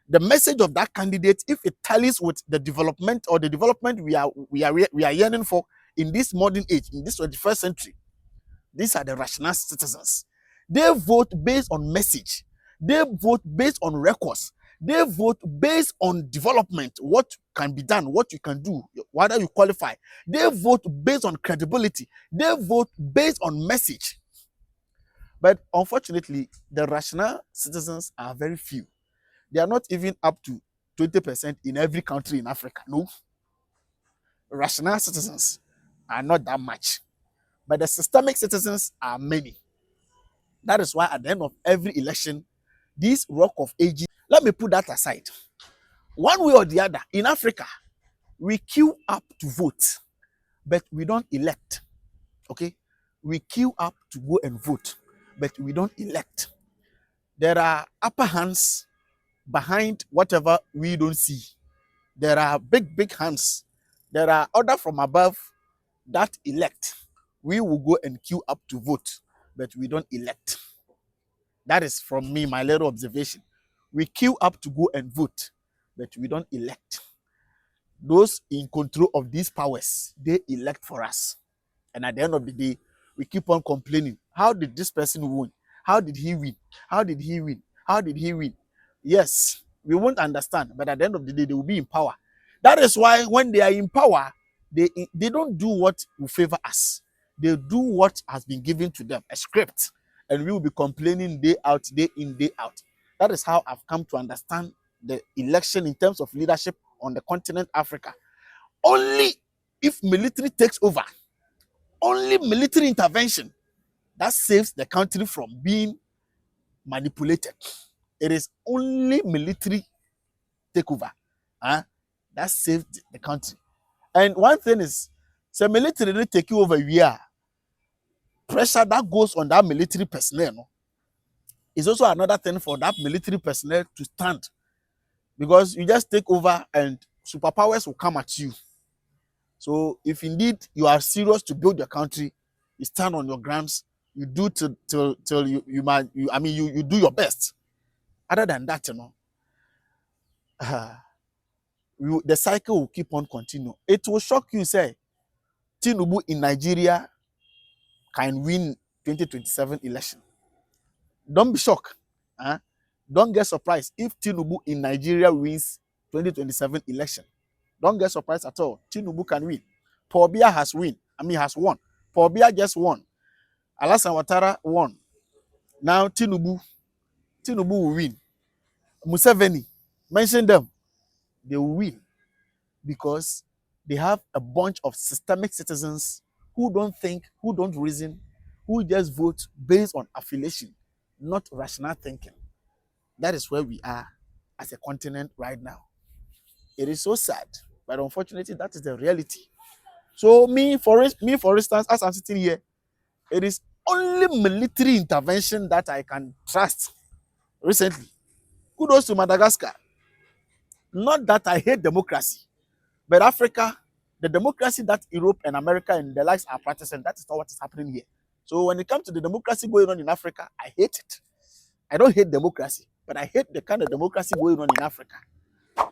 The message of that candidate, if it tallies with the development or the development we are yearning for in this modern age, in this 21st century, these are the rational citizens. They vote based on message. They vote based on records. They vote based on development, what can be done, what you can do, whether you qualify. They vote based on credibility. They vote based on message. But unfortunately, the rational citizens are very few. They are not even up to 20% in every country in Africa. No. Rational citizens are not that much. But the systemic citizens are many. That is why at the end of every election, this Rock of Ages, let me put that aside. One way or the other, in Africa, we queue up to vote, but we don't elect. Okay? We queue up to go and vote, but we don't elect. There are upper hands behind whatever we don't see. There are big hands. There are order from above that elect. We will go and queue up to vote, but we don't elect. That is from me, my little observation. We queue up to go and vote, but we don't elect. Those in control of these powers, they elect for us. And at the end of the day, we keep on complaining. How did this person win? How did he win? How did he win? How did he win? Yes, we won't understand, but at the end of the day, they will be in power. That is why when they are in power, they don't do what will favor us. They do what has been given to them, a script, and we will be complaining day out, day in, day out. That is how I've come to understand the election in terms of leadership on the continent Africa. Only if military takes over, only military intervention that saves the country from being manipulated. It is only military takeover that saved the country. And one thing is, so military take over, pressure that goes on that military personnel is also another thing for that military personnel to stand, because you just take over and superpowers will come at you. So if indeed you are serious to build your country, you stand on your grounds, you do till you do your best. Other than that, the cycle will keep on continuing. It will shock you, say Tinubu in Nigeria can win 2027 election. Don't be shocked. Don't get surprised if Tinubu in Nigeria wins 2027 election. Don't get surprised at all. Tinubu can win. Paul Biya has won. Paul Biya just won. Alassane Ouattara won. Now Tinubu will win. Museveni, mention them. They will win because they have a bunch of systemic citizens who don't think, who don't reason, who just vote based on affiliation, not rational thinking. That is where we are as a continent right now. It is so sad, but unfortunately, that is the reality. So me, for instance, as I'm sitting here, it is only military intervention that I can trust recently. Kudos to Madagascar. Not that I hate democracy, but Africa, the democracy that Europe and America and the likes are practicing, that is not what is happening here. So when it comes to the democracy going on in Africa, I hate it. I don't hate democracy, but I hate the kind of democracy going on in Africa.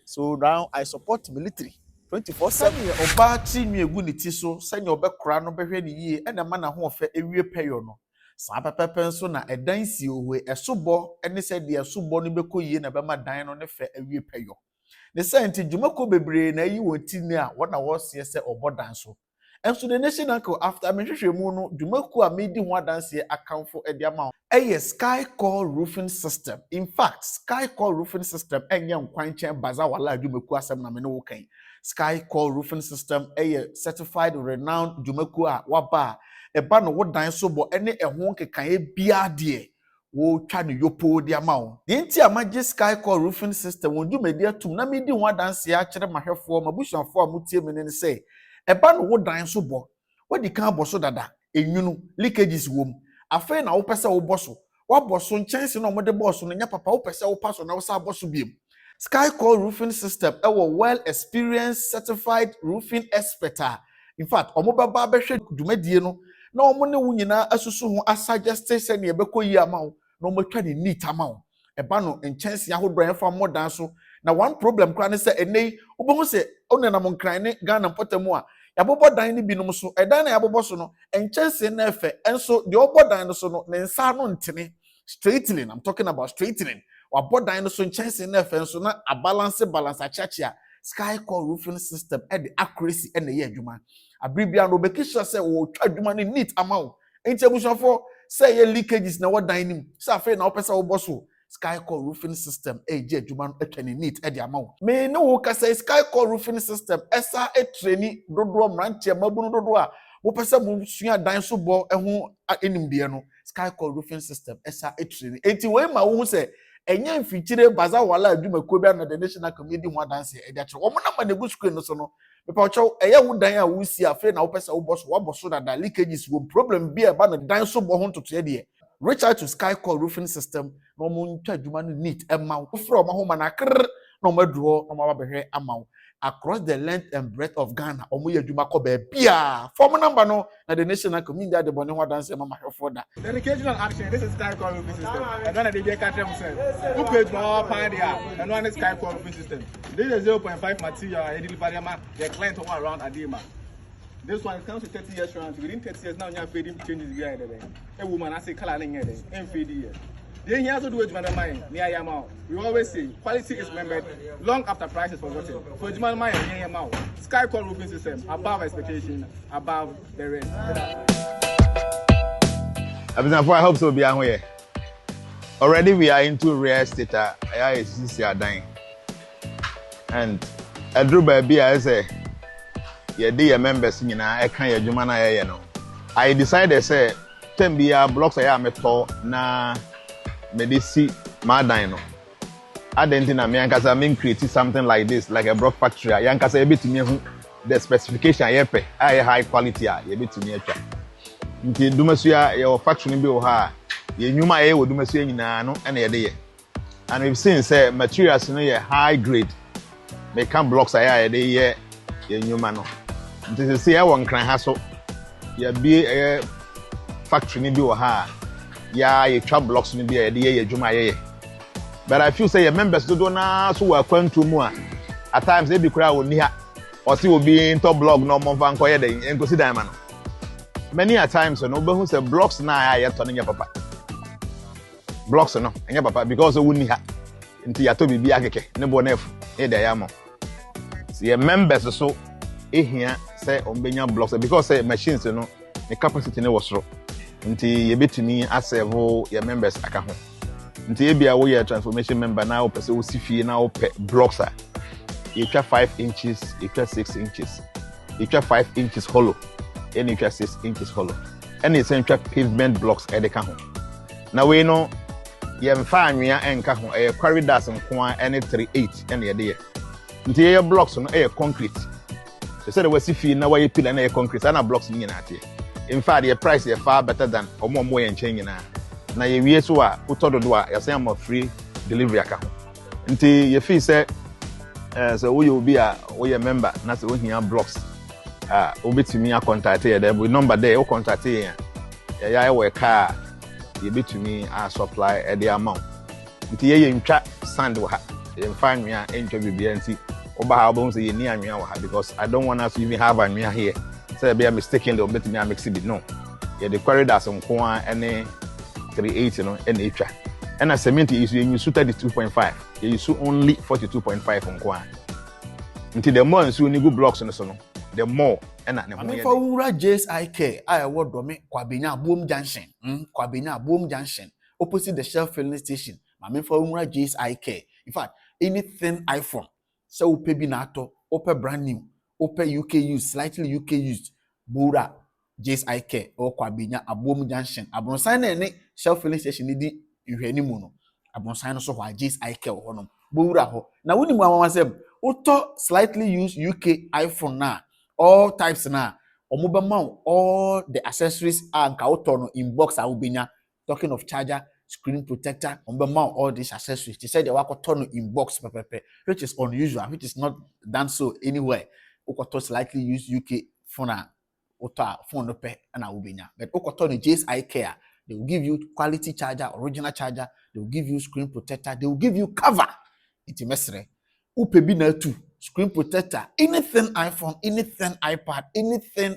So now I support military 24/7. Obati nwe egu ne ti so senya obekora no behwe ne yie ena ma na ho ofe ewie peyo no. Saa pepepe nso na edan si ohwe esobo ene se de esobo no beko yie na be ma dan no ne fe ewie peyo. Ne senti dwumako bebre na yi wonti ne a wona wo se se obodan so. Enso the national co after me hwehwemu no dwumako a medi ho adanse akamfo e de ama Sky Core Roofing System. In fact, Sky Core Roofing System enye nkwanchen baza wala dwumako asem na me no wokan. Sky Core Roofing System certified renowned dwumako a waba eba no wodan so bo ene ehon kekan bia de wo twa no yopo de ama wo. De nti amaje Sky Core Roofing System won dwumadi atum na medi ho adanse a kire mahwefo mabusuafo a mutie me ne say eba no wodan so bo wodi kan boso dada enwunu leakages wom afen na wo pese wo boso wo boso nchense na omode boso no nya papa wo pese wo paso na wo sa boso biem. Sky Core Roofing System well experienced certified roofing expert. In fact, omobaba behwe dwumadie no na omo ne wo nyina asusu ho asuggest se ne ebekọ yi ama wo na omo twa ne neat ama wo eba no nchense ahodo enfa modan so na one problem kra ne se enei obohu se onenam nkran ne Ghana potamu a yabobo dan ne binom so edan na yabobo so no enchense na efe enso de obodan no so no ne nsa no ntene straightening. I'm talking about straightening. Wabodan no so enchense na efe enso na a balance achachia. Sky Core Roofing System the accuracy and the year adwuma abribia no be kisha say wo twa adwuma ne neat amount enti abushafo say ye leakages na wo dan nim say afa na wo pesa wo boso Sky Core Roofing System je adwuma no atwa ne neat the amount me no wo ka say Sky Core Roofing System esa training dodo mrantie mabunu dodo a wo pesa mu sua dan so bo eho enimde no Sky Core Roofing System esa training enti we ma wo say enye mfichire baza wala adwumako bia na the national committee ho dance e de akere wo na ma na gu screen no so no pepa ocho eye wo dan a wo si afa na wo pesa wo boso da leakages wo problem bia ba na dan so bo ho ntoto ye de reach out to Sky Core Roofing System no mo ntwa adwuma no neat e ma wo fro ma ho ma na kr no more draw no more be amount across the length and breadth of Ghana omo ye adwuma ko Biya form number no na the national community at the bone ho dance mama for that dedication and action. This is Sky Call Roofing System. And then they get catch themselves. Who page my Pandia and one is Sky Call Roofing System. This is 0.5 material. I deliver the client around Adima. This one comes to 30 years round. Within 30 years now, you have fading changes behind it. A woman, I say, coloring it and fading years. Then he also do it, Jnana Mine, near Yamau. We always say quality is remembered long after price is forgotten. For Jnana Mine, near Yamau. Sky Call Roofing System, above expectation, above the rest. I hope so. Be here. Already we are into real estate. I is dying, and I drew by Biya. I say, yeah, dear members, you know, I can't your Jnana, you know. I decided say, 10 Biya blocks I am a tall na medicine my dino. I didn't think I mean create something like this, like a block factory. I can say a bit to me the specification I pay, I high quality. A bit to me. Nti dumasia your factory bi o ha ye nyuma ye wo dumasia nyina no na ye de and we've seen say materials no ye high grade make can blocks aya ye de ye nyuma no nti say ya won kran ha so ye bi factory ni bi o ha ya ye twa blocks ni bi ye de ye adwuma ye but I feel say your members do na so wa kwantu mu a at times they be kura woni ha o si obi into blog no mo van ko ye de en ko si dan ma no many a times no be who say blocks na ya to nya papa blocks no nya papa because we ni ha nti ya to bibi akeke ne bo na efu e da ya mo see members so ehia say ombenya blocks because say machines no the capacity ne was ro nti ye betumi aserve your members aka ho nti e bia wo ye transformation member na wo pese wo sifie na wo pe blocks a you try 5 inches you try 6 inches you try 5 inches hollow and you 6 inches hollow and it's in pavement blocks at the cajon. Now we know you have anwea enka ho e corridors nko and 3.8 and the idea. Interior blocks on air concrete. They said we see fee na why pillar na concrete and blocks ni na tie. In fact the price is far better than omo mo yen change na. Na ye wie so a utodo do a you say am free delivery aka ho. Nti ye fee say so we will be a we a member na say we here blocks. Obetumi a contact here there with number there o contact here ya we car you betumi a supply the amount nti ye ntwa sand wo ha ye fan nwa entwa bibia nti oba ha obon say ye ni anwa wo ha because I don't want us to even have anwa here say be a mistakenly obetumi a mix it no ye the corridors nko ane 380 no ene etwa and cement is you use 32.5 you use only 42.5 nko nti the more nso ni go blocks no so no the more and I mean for Ura JSIK I award do me Kwabenya Boom Junction Kwabenya Boom Junction opposite the Shell filling station I mean for Ura JSIK in fact anything iPhone so upe binato upe brand new upe UK used slightly UK used Bura JSIK or Kwabenya Boom Junction abonsan na any Shell filling station ni di ihwani mu no abonsan no so ho JSIK ho no Bura ho na woni mu amama uto slightly used UK iPhone na all types na omobema all the accessories and kautono in box awubenya talking of charger screen protector omobema all these accessories they said they wakotono in box pepepe which is unusual which is not done so anywhere ukoto slightly used UK phone phone no pe na awubenya but ukotono JSI Care they will give you quality charger original charger they will give you screen protector they will give you cover itimesre upebi na tu screen protector, anything iPhone, anything iPad, anything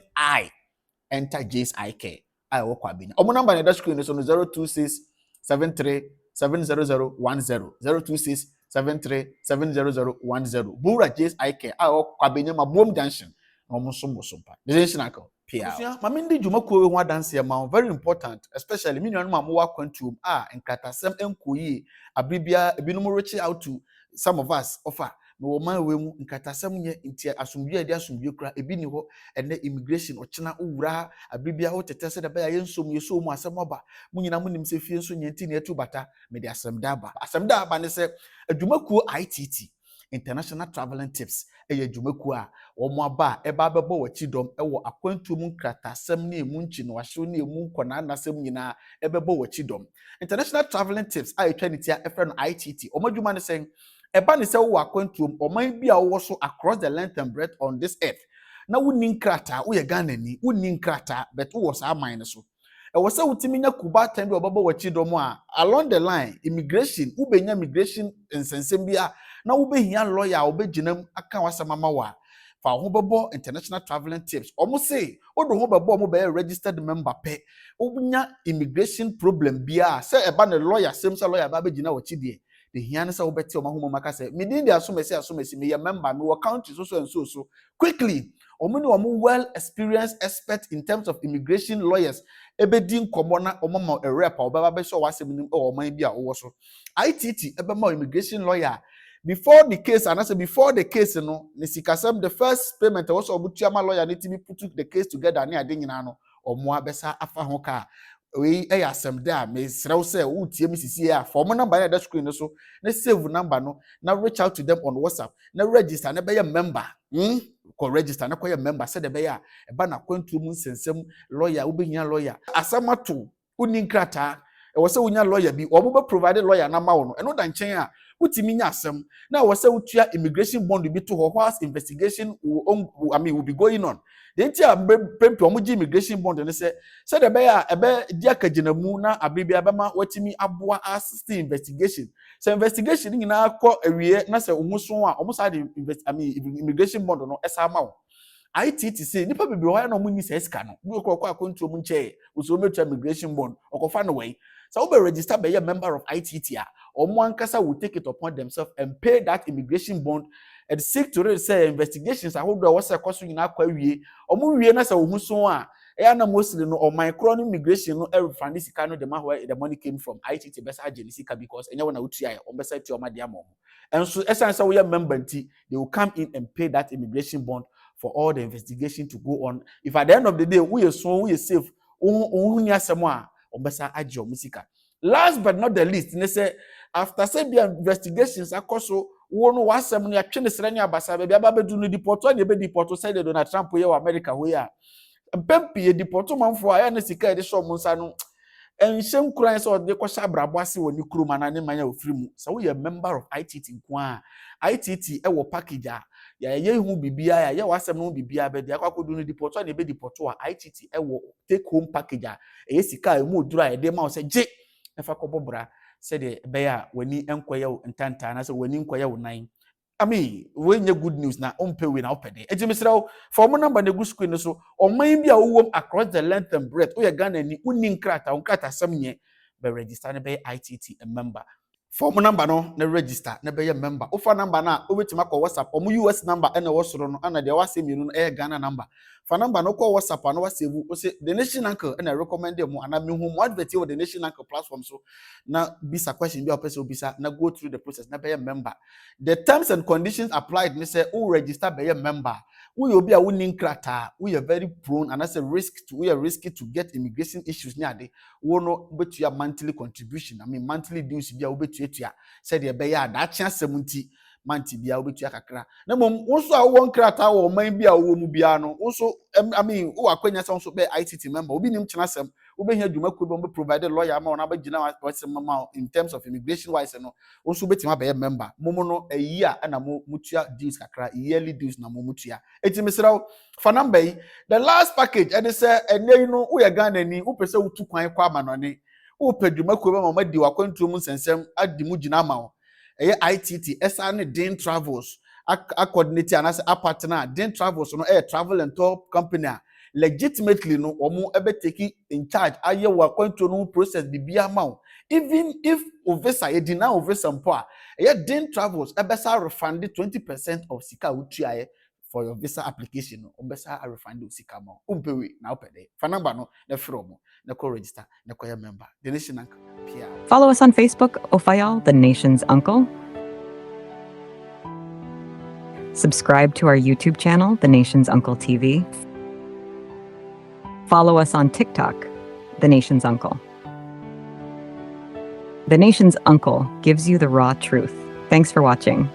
enter JSIK. I work with Biya. Our number in the screen is on 026 73 70010 026 73 70010. Bura JSIK. I work with Biya. My boom junction. Omusumba. This is Nako. Pia. Mamindi Jumaku wa dance ya ma very important, especially me no ma wa kwantum nkatasem enkoyi abibia ebinom reach out to some of us offer no man we mu nkatasem nye nti asomdwe ade asomdwe kura ebi ni ho ene immigration ochina owura abibia ho tetese de ba ya nsom yeso mu asem oba munyina munim se fie nso nye nti na etu bata me de asem da ba ne se adwumakuo ITT International Traveling Tips adwumakuo a omo aba eba bebo wachidom ewo akwantum nkratasem na emu nchi no wahwe na emu nkona anasem nyina ebebo wachidom International Traveling Tips a etwa nitia efre no ITT omo adwuma ne sen eba ne se wo akwantuom oman bi a wo so across the length and breadth on this earth na woni nkrata wo ye Ghana ni woni nkrata but wo sa aman ne so e wo se wutimi nya kuba tan bi obabo wachi dom a along the line immigration ubenya immigration nsensem bi a na wo behia lawyer wo beginam aka wasamama wa fa ho bebo international traveling tips omo say odo ho bebo omo be registered member pe obunya immigration problem bia say eba ne lawyer same say lawyer ba begina wachi de the hiane say obeti o mahoma maka say me din de asomesi me ye member me wo country so and so quickly omo ni omo well experienced expert in terms of immigration lawyers ebedi nkomo na omo ma a rep obaba be so wasem nim o man bi a wo so ITT ebe ma immigration lawyer before the case and I say before the case no ne sikasem the first payment was obutua ma lawyer ne timi put the case together ne ade nyina no omo abesa afa ho ka we asem da me srew say wo tie mi sisi ya form number na that screen so na save number no na reach out to them on WhatsApp na register na be your member ko register na ko your member say de be ya e ba na kwantu mu nsensem lawyer wo behia lawyer asamato uni nkrata e wo say wonya lawyer bi obo be provide lawyer na ma wo no eno da nchen a utimi nya asem na wo say utua immigration bond bi to whilst investigation will be going on the entire pempe omuji immigration bond ne say the be ya ebe di akaginamu na abibia bema watimi aboa assist investigation so investigation nyina akọ awie na say omuso a omusa de immigration bond no esa ma wo ITT say nipa bibiri ho ya na omunni say sika no bi okọ akontu omu nche uso metua immigration bond okofa no way so we register be a member of ITT a omo ankasa will take it upon themselves and pay that immigration bond and seek to say investigations ahodo was a cost nyina akwa wie omo wie na say ohuso a e na mostly no on micro immigration no every fund sika no the man where the money came from ITT besa agent sika because enya na utua on besa tua ma dia mo and so essence we are member nti they will come in and pay that immigration bond for all the investigation to go on if at the end of the day we are safe ohun ni asemo a ombesa agye musika last but not the least ne say after say be investigations akoso wo no wasem no yatwe ne sere ne abasa be aba bedu no deport ne be deport say de Donald Trump ye wa America ho ya mpempi deport manfo aya ne sika e de show munsa no enhyem kuran say de ko sha brabo ase woni kuruma na ne manya ofiri mu so we a member of ITT nko a ITT e wo package a ya ye hu bibia ya ye wasem no bibia be de akwakodu no deport ne be deport a ITT e wo take home package a e sika e mu dura e de ma o say je efa ko bobra say de be ya wani enkoye wo ntanta na say wani enkoye wo nan I mean when you good news na on pay we na opede ejimisrawo for mo number na gu screen so oman bia wo across the length and breadth o ye Ghana ni uni nkrata sam nye be register na be ITT a member form number no na register na be member ofa number na obetima ko WhatsApp omo US number na wo soro no ana de wase mienu no Ghana number fa number no ko WhatsApp na wasave o say the nation uncle na recommend them ana me hu mo advert with the nation uncle platform so na bisa question bi o person bisa na go through the process na be member the terms and conditions applied me say o register be member we obi a woni nkrata we are very prone and as a we are risky to get immigration issues ni ade wo no betua monthly contribution I mean monthly dues bia wo betua said the be ya da chia 70 manti bia wo betua kakra na mom wo so a wo nkrata wo man bia wo mu bia no wo so I mean wo akwanya se wo so be ITT member obi nim kyena sem wo be hia dwumaku be provide lawyer ma ona ba gina wasem ma in terms of immigration wise no wo so betima be member mom no a year na mo mutua dues kakra yearly dues na mo mutua etimisraw for number the last package and say enye no wo ye Ghana ni wo pese wo tu kwan kwa amanone wo pedwumaku be ma di wakwantu mu nsensem adi mu gina ma wo eye ITT esa ne din travels a coordinate and as a partner din travels no travel and tour company legitimately no omo ebe take in charge aye wakwantu no process bibia ma wo even if ovesa ye deny ovesa mpo a eye din travels ebe sa refund 20% of sika utua for your visa application no obesa a refund sika ma umpewe na opede fa number no na from na ko register na ko member the nation uncle Biya. Follow us on Facebook, Ofayal, the nation's uncle. Subscribe to our YouTube channel, The Nation's Uncle TV. Follow us on TikTok, The Nation's Uncle. The Nation's Uncle gives you the raw truth. Thanks for watching.